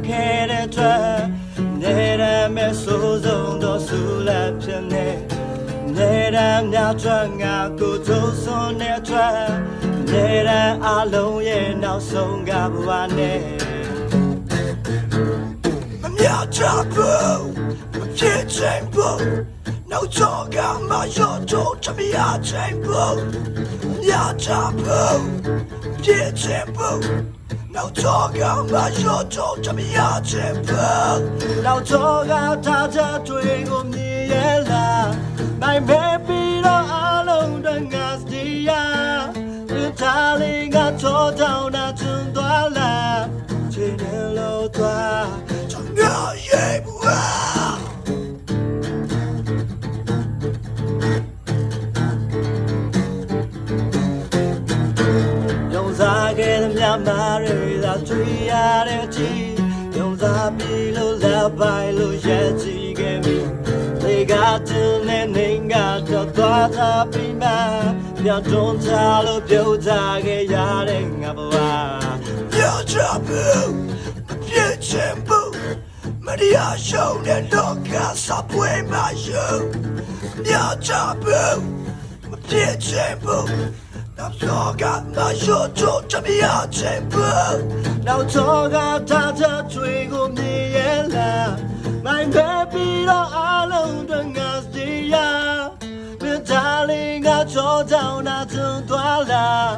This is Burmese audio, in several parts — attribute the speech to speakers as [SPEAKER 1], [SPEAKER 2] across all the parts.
[SPEAKER 1] ခဲ့တဲ့အတွက်နေတဲ့မဲ့ဆိုးဆုံးတော့ဆူလက်ဖြစ်နေတဲ့မြတ်ထွက်ငါကိုကျုံစွန်တဲ့အတွက်နေတဲ့အလုံးရဲ့နောက်ဆုံးကဘဝနဲ့မမြတ်ချဘူးမဖြစ်ချင်ဘူးနောက်တော့ကမှရောတော့ချမရချင်ဘူးမြတ်ချဘူးဖြစ်ချင်ဘူးနောက်တော့ကမှရောတော့ချမရချင်ဘူးနောက်တော့ကထားချတွေကိုမြင်ရလားMy baby တော့အလုံးတငါစတရားဒီသားလေးကချောတောင်းတာချွန်သွားလားချိန်နဲ့လို့သွားချောင်းရရဲ့ဘွာယုံစားခဲ့တဲ့မြတ်မာတွေသာတွေ့ရတဲ့ကြည်ယုံစားပြီလို့လက်ပိုင်လို့ရဲ့ကြည့်ခဲ့ပြီလေကတင်နေနေကတော့သွားတာပြီးမှပြောင်းတွန်းချလို့ပြုတ်ကြခဲ့ရတဲ့ငါဘဝပြောင်းချဘူးမပြည့်ချင်ဘူးမတရားရှုံးတဲ့လောကစပွဲမှာယုံပြောင်းချဘူးမပြည့်ချင်ဘူးနောက်တော့ကမရောတော့ချမရချင်ဘူးနောက်တော့ကထားချချွေကိုမြင်ရလား My baby တော့အလုံးတငါစတရားမင်းသားလေးကချောတောင်းတာသွန်သွားလား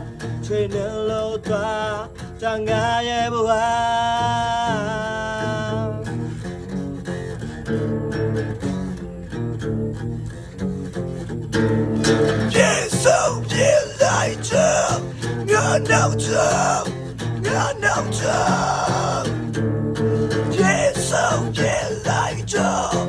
[SPEAKER 1] ချွေနဲ့လို့သွားတန်ငါရဲ့ဘဝပြေဆုံးပြေလိုက်ချေငါနောက်ချေငါနောက်ချေပြေဆုံးပြေလိုက်ချေ